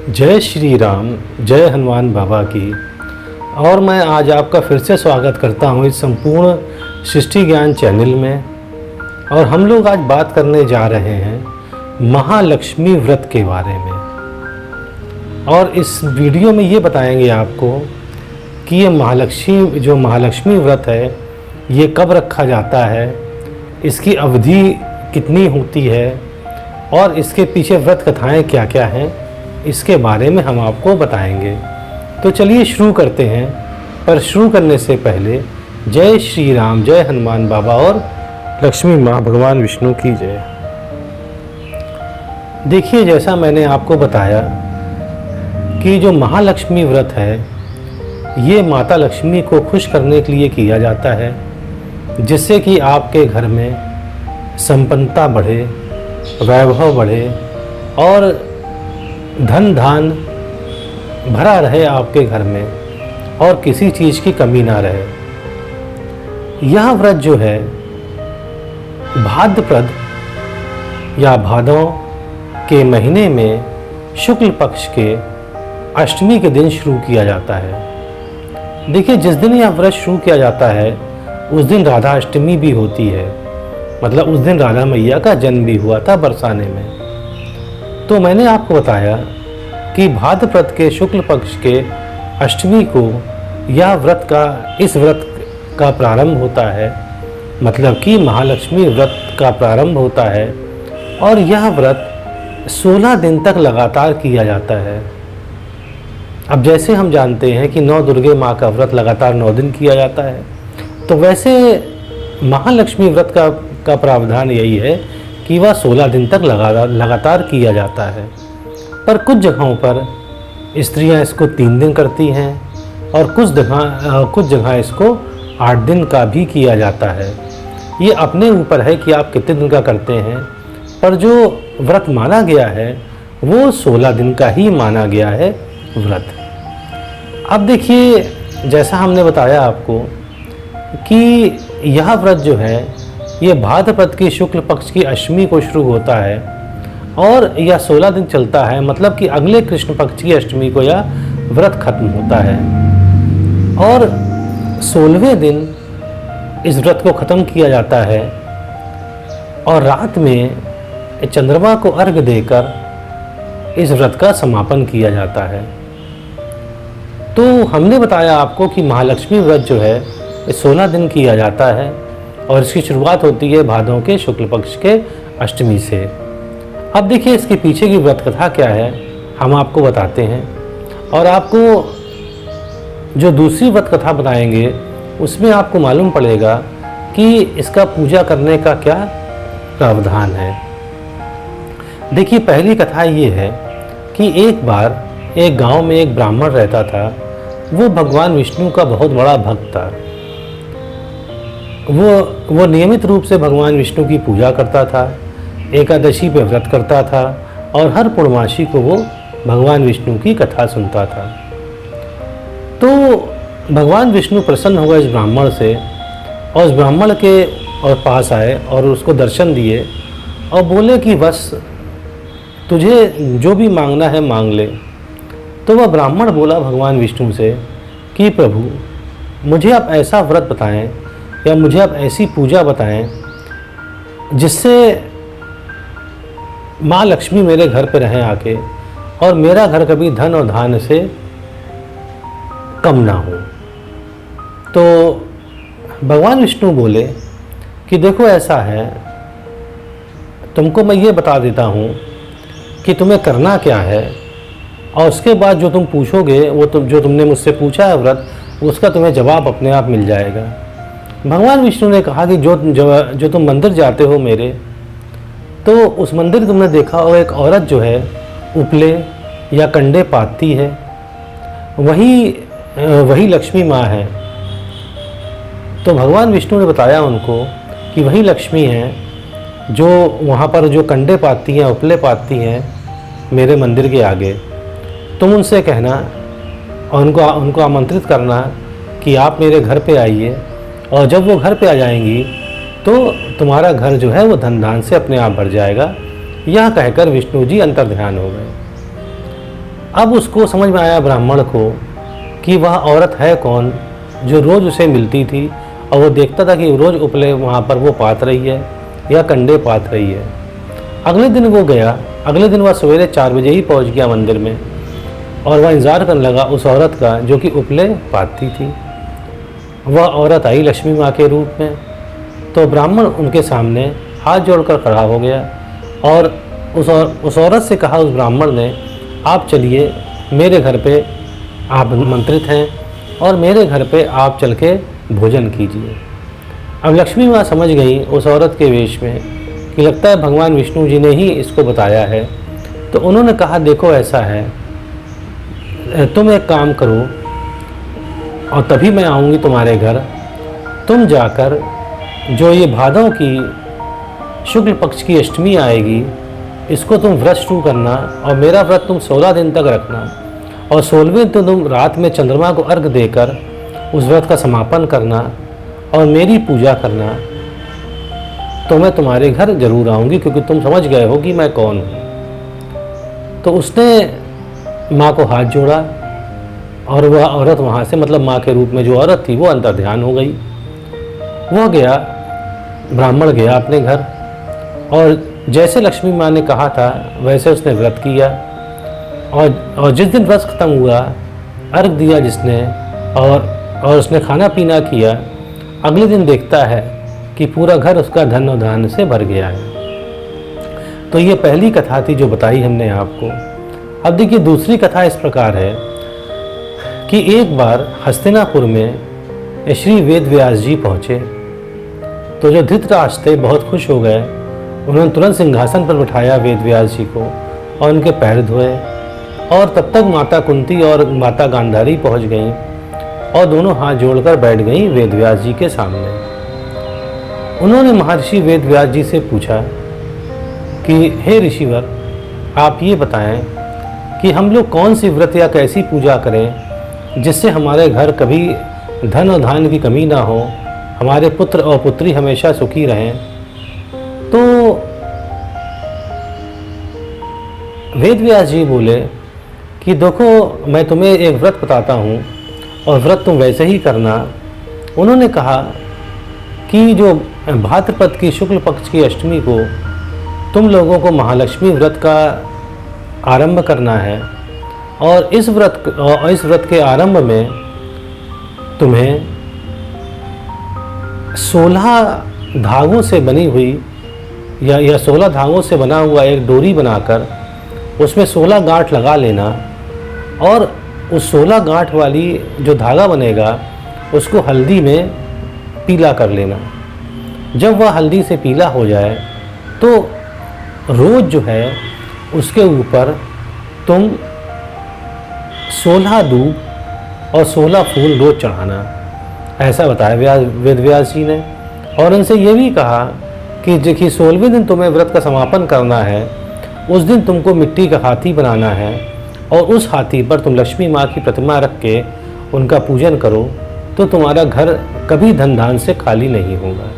जय श्री राम, जय हनुमान बाबा की। और मैं आज आपका फिर से स्वागत करता हूँ इस संपूर्ण सृष्टि ज्ञान चैनल में। और हम लोग आज बात करने जा रहे हैं महालक्ष्मी व्रत के बारे में। और इस वीडियो में ये बताएंगे आपको कि ये महालक्ष्मी व्रत है, ये कब रखा जाता है, इसकी अवधि कितनी होती है और इसके पीछे व्रत कथाएँ क्या क्या हैं, इसके बारे में हम आपको बताएंगे। तो चलिए शुरू करते हैं। पर शुरू करने से पहले जय श्री राम, जय हनुमान बाबा और लक्ष्मी माँ भगवान विष्णु की जय। देखिए, जैसा मैंने आपको बताया कि जो महालक्ष्मी व्रत है ये माता लक्ष्मी को खुश करने के लिए किया जाता है, जिससे कि आपके घर में संपन्नता बढ़े, वैभव बढ़े और धन धान भरा रहे आपके घर में और किसी चीज़ की कमी ना रहे। यह व्रत जो है भाद्रपद या भादों के महीने में शुक्ल पक्ष के अष्टमी के दिन शुरू किया जाता है। देखिए, जिस दिन यह व्रत शुरू किया जाता है उस दिन राधा अष्टमी भी होती है, मतलब उस दिन राधा मैया का जन्म भी हुआ था बरसाने में। तो मैंने आपको बताया कि भाद्रपद के शुक्ल पक्ष के अष्टमी को इस व्रत का प्रारंभ होता है, मतलब कि महालक्ष्मी व्रत का प्रारंभ होता है। और यह व्रत 16 दिन तक लगातार किया जाता है। अब जैसे हम जानते हैं कि 9 दुर्गे माँ का व्रत लगातार 9 दिन किया जाता है, तो वैसे महालक्ष्मी व्रत का प्रावधान यही है कि वह 16 दिन तक लगातार किया जाता है। पर कुछ जगहों पर स्त्रियां इसको 3 दिन करती हैं और कुछ जगह इसको 8 दिन का भी किया जाता है। ये अपने ऊपर है कि आप कितने दिन का करते हैं, पर जो व्रत माना गया है वो 16 दिन का ही माना गया है व्रत। अब देखिए, जैसा हमने बताया आपको कि यह व्रत जो है ये भाद्रपद की शुक्ल पक्ष की अष्टमी को शुरू होता है और यह 16 दिन चलता है, मतलब कि अगले कृष्ण पक्ष की अष्टमी को यह व्रत खत्म होता है। और 16वें दिन इस व्रत को ख़त्म किया जाता है और रात में चंद्रमा को अर्घ्य देकर इस व्रत का समापन किया जाता है। तो हमने बताया आपको कि महालक्ष्मी व्रत जो है 16 दिन किया जाता है और इसकी शुरुआत होती है भादों के शुक्ल पक्ष के अष्टमी से। अब देखिए, इसके पीछे की व्रत कथा क्या है हम आपको बताते हैं। और आपको जो दूसरी व्रत कथा बताएंगे उसमें आपको मालूम पड़ेगा कि इसका पूजा करने का क्या प्रावधान है। देखिए, पहली कथा ये है कि एक बार एक गांव में एक ब्राह्मण रहता था। वो भगवान विष्णु का बहुत बड़ा भक्त था। वो नियमित रूप से भगवान विष्णु की पूजा करता था, एकादशी पे व्रत करता था और हर पूर्णमासी को वो भगवान विष्णु की कथा सुनता था। तो भगवान विष्णु प्रसन्न हुआ इस ब्राह्मण से और उस ब्राह्मण के और पास आए और उसको दर्शन दिए और बोले कि बस तुझे जो भी मांगना है मांग ले। तो वह ब्राह्मण बोला भगवान विष्णु से कि प्रभु, मुझे आप ऐसा व्रत बताएं या मुझे आप ऐसी पूजा बताएं जिससे माँ लक्ष्मी मेरे घर पे रहें आके और मेरा घर कभी धन और धान से कम ना हो। तो भगवान विष्णु बोले कि देखो, ऐसा है, तुमको मैं ये बता देता हूँ कि तुम्हें करना क्या है और उसके बाद जो तुम पूछोगे जो तुमने मुझसे पूछा है व्रत, उसका तुम्हें जवाब अपने आप मिल जाएगा। भगवान विष्णु ने कहा कि जो तुम मंदिर जाते हो मेरे, तो उस मंदिर तुमने देखा और एक औरत जो है उपले या कंडे पाती है, वही लक्ष्मी माँ है। तो भगवान विष्णु ने बताया उनको कि वही लक्ष्मी हैं जो वहाँ पर जो कंडे पाती हैं, उपले पाती हैं मेरे मंदिर के आगे। तुम उनसे कहना और उनको आमंत्रित करना कि आप मेरे घर पे आइए, और जब वो घर पे आ जाएंगी तो तुम्हारा घर जो है वो धन धान से अपने आप भर जाएगा। यह कहकर विष्णु जी अंतर्ध्यान हो गए। अब उसको समझ में आया ब्राह्मण को कि वह औरत है कौन जो रोज़ उसे मिलती थी और वो देखता था कि रोज़ उपले वहाँ पर वो पात रही है या कंडे पात रही है। अगले दिन वो गया। अगले दिन वह सवेरे 4 बजे ही पहुँच गया मंदिर में और वह इंतज़ार करने लगा उस औरत का जो कि उपले पातती थी। वह औरत आई लक्ष्मी माँ के रूप में, तो ब्राह्मण उनके सामने हाथ जोड़कर खड़ा हो गया और उस औरत से कहा, उस ब्राह्मण ने, आप चलिए मेरे घर पे आप आमंत्रित हैं और मेरे घर पे आप चल के भोजन कीजिए। अब लक्ष्मी माँ समझ गई उस औरत के वेश में कि लगता है भगवान विष्णु जी ने ही इसको बताया है। तो उन्होंने कहा, देखो ऐसा है, तुम एक काम करो और तभी मैं आऊँगी तुम्हारे घर। तुम जाकर जो ये भादों की शुक्ल पक्ष की अष्टमी आएगी, इसको तुम व्रत शुरू करना और मेरा व्रत तुम 16 दिन तक रखना और 16वें दिन तुम रात में चंद्रमा को अर्घ देकर उस व्रत का समापन करना और मेरी पूजा करना। तो मैं तुम्हारे घर जरूर आऊँगी क्योंकि तुम समझ गए हो कि मैं कौन हूँ। तो उसने माँ को हाथ जोड़ा और वह औरत वहाँ से, मतलब माँ के रूप में जो औरत थी, वो अंतर्ध्यान हो गई। वह गया, ब्राह्मण गया अपने घर और जैसे लक्ष्मी माँ ने कहा था वैसे उसने व्रत किया और जिस दिन व्रत खत्म हुआ, अर्घ दिया जिसने और उसने खाना पीना किया, अगले दिन देखता है कि पूरा घर उसका धन और धान्य से भर गया है। तो ये पहली कथा थी जो बताई हमने आपको। अब देखिए दूसरी कथा इस प्रकार है कि एक बार हस्तिनापुर में श्री वेद व्यास जी पहुँचे। तो जो धृतराष्ट्र थे बहुत खुश हो गए। उन्होंने तुरंत सिंहासन पर बिठाया वेद व्यास जी को और उनके पैर धोए और तब तक माता कुंती और माता गांधारी पहुंच गईं और दोनों हाथ जोड़कर बैठ गईं वेद व्यास जी के सामने। उन्होंने महर्षि वेद व्यास जी से पूछा कि हे ऋषिवर, आप ये बताएं कि हम लोग कौन सी व्रत या कैसी पूजा करें जिससे हमारे घर कभी धन और धान्य की कमी ना हो, हमारे पुत्र और पुत्री हमेशा सुखी रहें। तो वेद व्यास जी बोले कि देखो मैं तुम्हें एक व्रत बताता हूँ और व्रत तुम वैसे ही करना। उन्होंने कहा कि जो भाद्रपद की शुक्ल पक्ष की अष्टमी को तुम लोगों को महालक्ष्मी व्रत का आरंभ करना है और इस व्रत के आरंभ में तुम्हें 16 धागों से बनी हुई या 16 धागों से बना हुआ एक डोरी बनाकर उसमें 16 गांठ लगा लेना और उस 16 गांठ वाली जो धागा बनेगा उसको हल्दी में पीला कर लेना। जब वह हल्दी से पीला हो जाए तो रोज़ जो है उसके ऊपर तुम 16 दूब और 16 फूल रोज़ चढ़ाना, ऐसा बताया वेद व्यास जी ने। और उनसे ये भी कहा कि देखिए 16वें दिन तुम्हें व्रत का समापन करना है, उस दिन तुमको मिट्टी का हाथी बनाना है और उस हाथी पर तुम लक्ष्मी माँ की प्रतिमा रख के उनका पूजन करो तो तुम्हारा घर कभी धन धान से खाली नहीं होगा।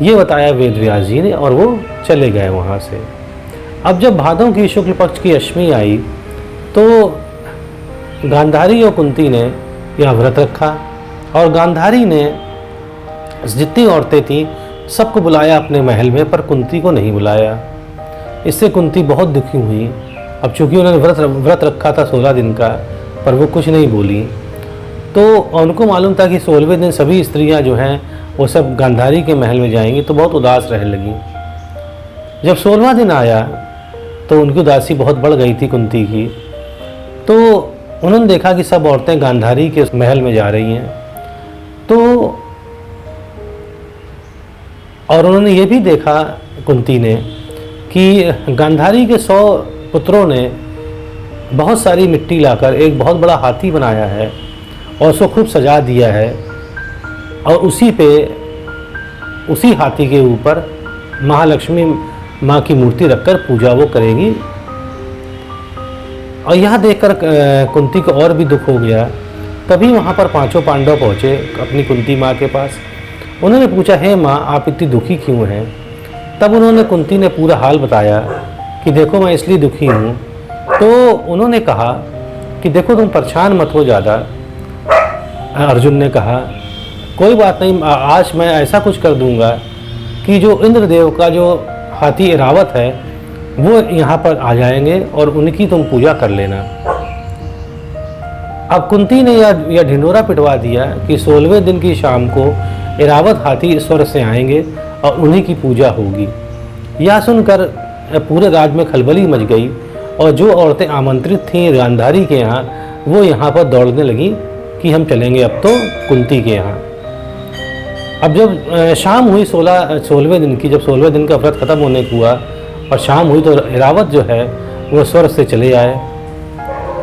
ये बताया वेद व्यास जी ने और वो चले गए वहाँ से। अब जब भादों की शुक्ल पक्ष की अष्टमी आई तो गांधारी और कुंती ने यह व्रत रखा और गांधारी ने जितनी औरतें थीं सबको बुलाया अपने महल में, पर कुंती को नहीं बुलाया। इससे कुंती बहुत दुखी हुई। अब चूंकि उन्होंने व्रत रखा था 16 दिन का, पर वो कुछ नहीं बोली। तो उनको मालूम था कि 16वें दिन सभी स्त्रियां जो हैं वो सब गांधारी के महल में जाएंगी, तो बहुत उदास रहने लगी। जब 16वां दिन आया तो उनकी उदासी बहुत बढ़ गई थी कुंती की। तो उन्होंने देखा कि सब औरतें गांधारी के महल में जा रही हैं। तो और उन्होंने ये भी देखा कुंती ने कि गांधारी के 100 पुत्रों ने बहुत सारी मिट्टी लाकर एक बहुत बड़ा हाथी बनाया है और उसको खूब सजा दिया है और उसी हाथी के ऊपर महालक्ष्मी माँ की मूर्ति रखकर पूजा वो करेगी। और यह देखकर कुंती को और भी दुख हो गया। तभी वहाँ पर 5 पांडव पहुँचे अपनी कुंती माँ के पास। उन्होंने पूछा, हे माँ आप इतनी दुखी क्यों हैं? तब उन्होंने कुंती ने पूरा हाल बताया कि देखो मैं इसलिए दुखी हूँ तो उन्होंने कहा कि देखो तुम परेशान मत हो ज़्यादा। अर्जुन ने कहा कोई बात नहीं, आज मैं ऐसा कुछ कर दूंगा कि जो इंद्रदेव का जो हाथी ऐरावत है वो यहाँ पर आ जाएंगे और उनकी तुम पूजा कर लेना। अब कुंती ने यह ढिंढोरा पिटवा दिया कि 16वें दिन की शाम को ऐरावत हाथी स्वर्ग से आएंगे और उन्हीं की पूजा होगी। यह सुनकर पूरे राज्य में खलबली मच गई और जो औरतें आमंत्रित थीं गांधारी के यहाँ वो यहाँ पर दौड़ने लगीं कि हम चलेंगे अब तो कुंती के यहाँ। अब जब शाम हुई 16वें दिन की, जब 16वें दिन का व्रत खत्म होने को हुआ और शाम हुई तो ऐरावत जो है वो स्वर्ग से चले आए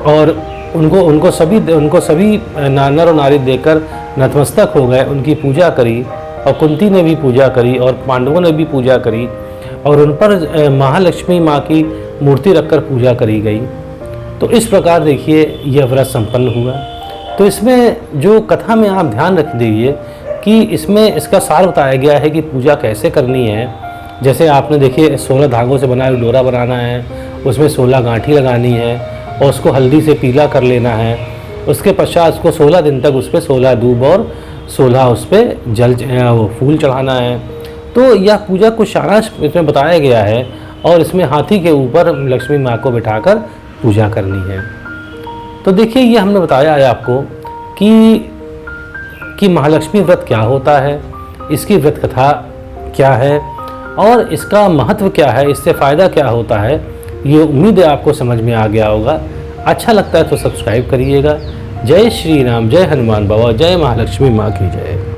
और उनको सभी नर और नारी देखकर नतमस्तक हो गए, उनकी पूजा करी और कुंती ने भी पूजा करी और पांडवों ने भी पूजा करी और उन पर महालक्ष्मी माँ की मूर्ति रखकर पूजा करी गई। तो इस प्रकार देखिए यह व्रत संपन्न हुआ। तो इसमें जो कथा में आप ध्यान रख दीजिए कि इसमें इसका सार बताया गया है कि पूजा कैसे करनी है। जैसे आपने देखिए 16 धागों से बना हुआ डोरा बनाना है, उसमें 16 गांठी लगानी है और उसको हल्दी से पीला कर लेना है। उसके पश्चात उसको 16 दिन तक उस पर 16 दूब और 16 उस पर जल फूल चढ़ाना है। तो यह पूजा को सारांश इसमें बताया गया है और इसमें हाथी के ऊपर लक्ष्मी माँ को बिठाकर पूजा करनी है। तो देखिए ये हमने बताया है आपको कि महालक्ष्मी व्रत क्या होता है, इसकी व्रत कथा क्या है और इसका महत्व क्या है, इससे फ़ायदा क्या होता है। ये उम्मीद है आपको समझ में आ गया होगा। अच्छा लगता है तो सब्सक्राइब करिएगा। जय श्री राम, जय हनुमान बाबा, जय महालक्ष्मी माँ की जय।